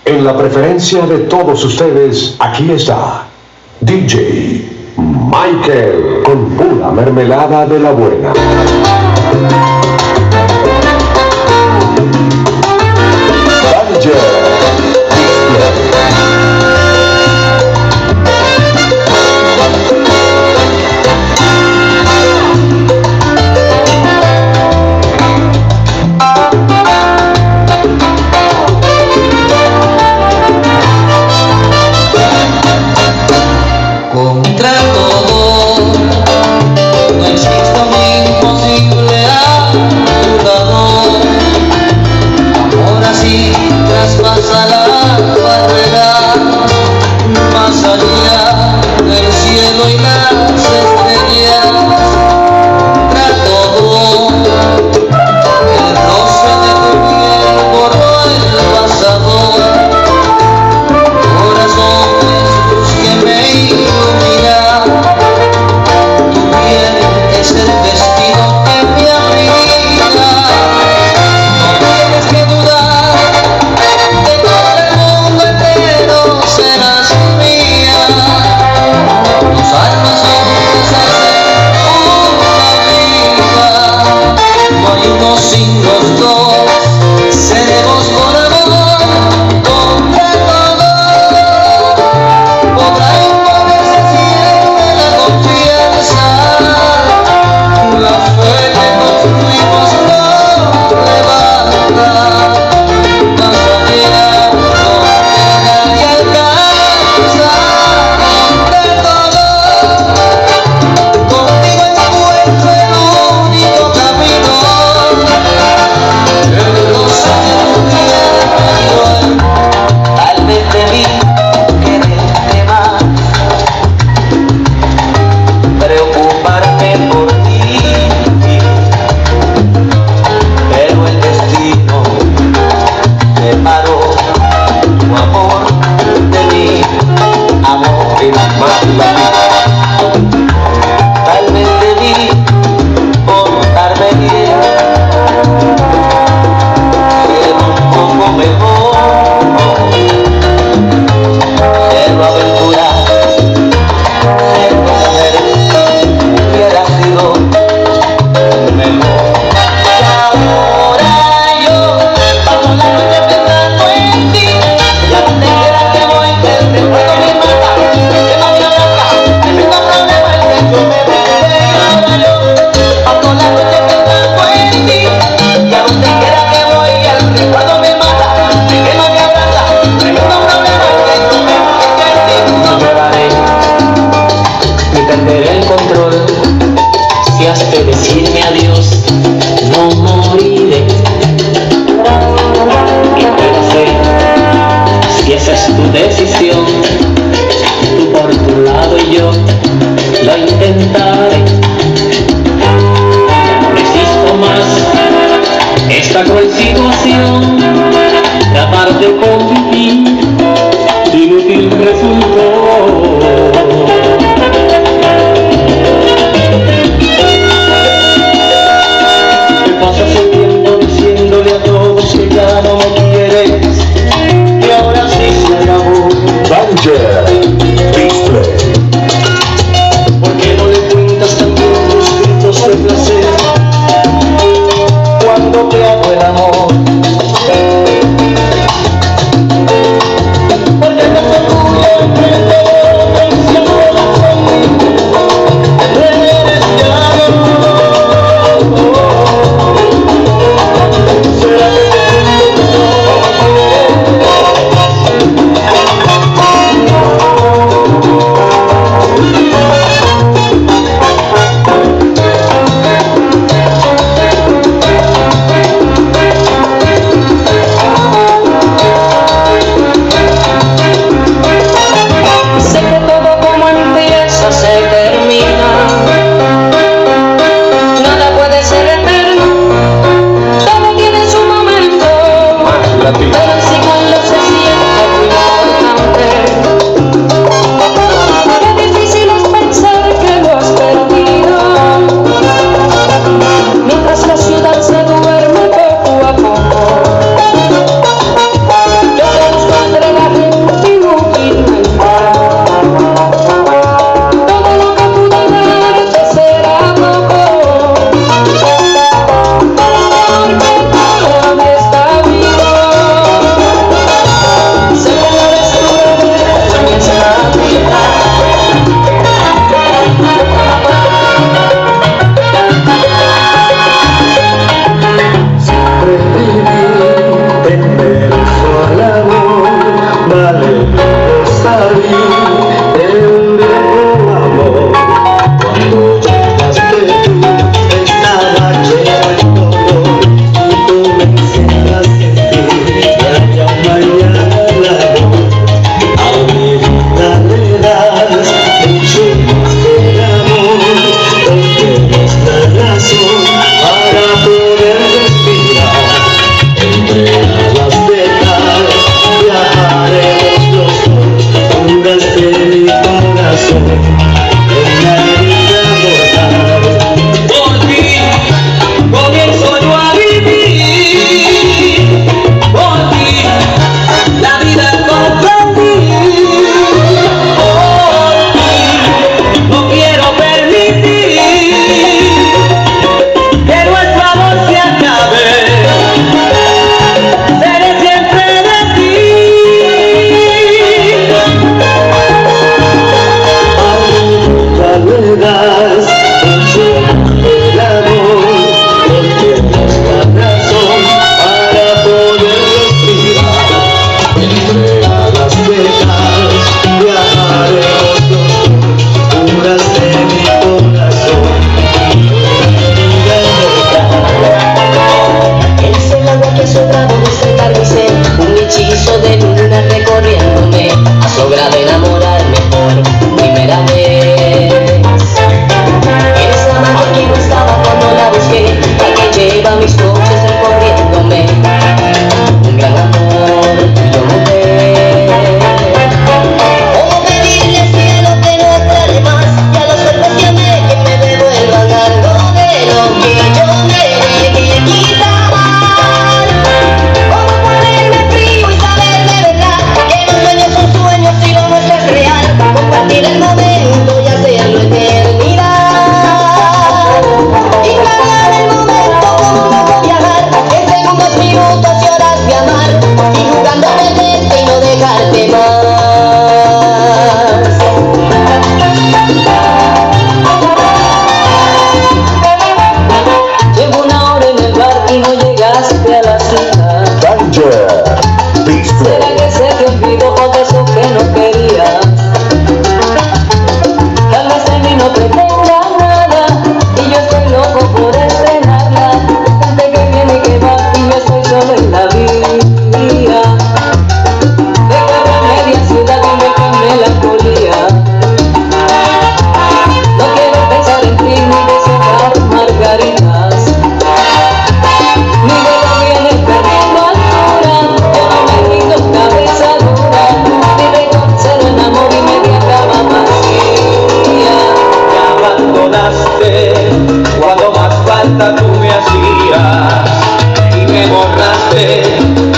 En la preferencia de todos ustedes, aquí está DJ Michael con pura mermelada de la buena. Danger. Decirme adiós, no moriré. Y pero sé, si esa es tu decisión, tú por tu lado y yo lo intentaré. No resisto más esta cruel situación, tratar de convivir, inútil resultó. Que ya no me quieres, que ahora sí se acabó. Danger Display. ¿Por qué no le cuentas también tus gritos de placer cuando te hago el amor? entre alas de cal viajaremos los dos, puras de mi corazón, Es el agua que ha sobrado de este carnicel, un hechizo de luna recorriéndome, has logrado enamorarme por primera vez. Eres la mano que no estaba cuando la busqué, la que lleva mis noches recorriéndome, un gran amor tuyo mujer. ¿Cómo pedirle al cielo que no aclare más y a los golpes que amé que me devuelvan algo de lo que yo me dejé quitar? ¿Cómo ponerme frío y saber de verdad que los sueños son sueños y lo nuestro es real? Compartir el momento y hacerlo eternidad. Y cambiar el momento como un nuevo viajar, en segundos, minutos y horas de amar, y jugando en el destino dejarte más. Llevo una hora en el bar y no llegaste a la cita. Danger, ¿Será que se te olvidó o de eso que no querías? Tal vez de mí no pretenda nada y yo estoy loco por estrenarla. Gente que viene y que va y yo estoy solo en la vía. Recorro media ciudad y me con melancolía. No quiero pensar en ti ni deshojar margaritas. Mi vuelo viene perdiendo altura, yo no me rindo, cabeza dura. Vive con cero en amor y media cama vacía. me abandonaste cuando más falta tú me hacías y me borraste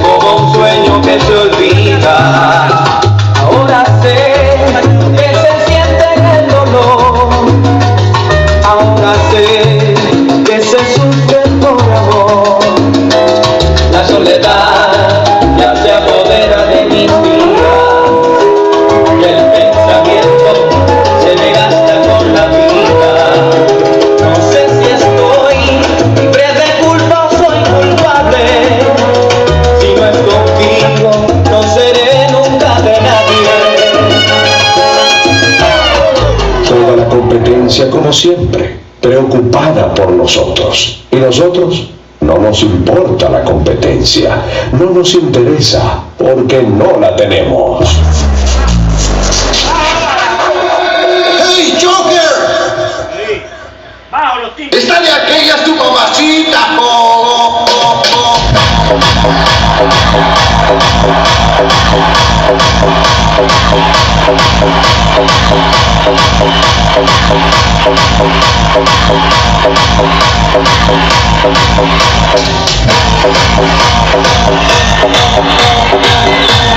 como un sueño que se olvida. Ahora sé que se siente el dolor, ahora sé que se sufre por amor. La soledad ya se apodera de mis días y el pensamiento se me gasta con la vida. No sé si estoy libre de culpa o soy culpable. Si no es contigo, no seré nunca de nadie. toda la competencia como siempre, preocupada por nosotros. Y nosotros no nos importa la competencia, no nos interesa porque no la tenemos. ¡Hey, Joker! ¡Está de aquellas tu mamacita! ¡Oh, oh, oh, oh!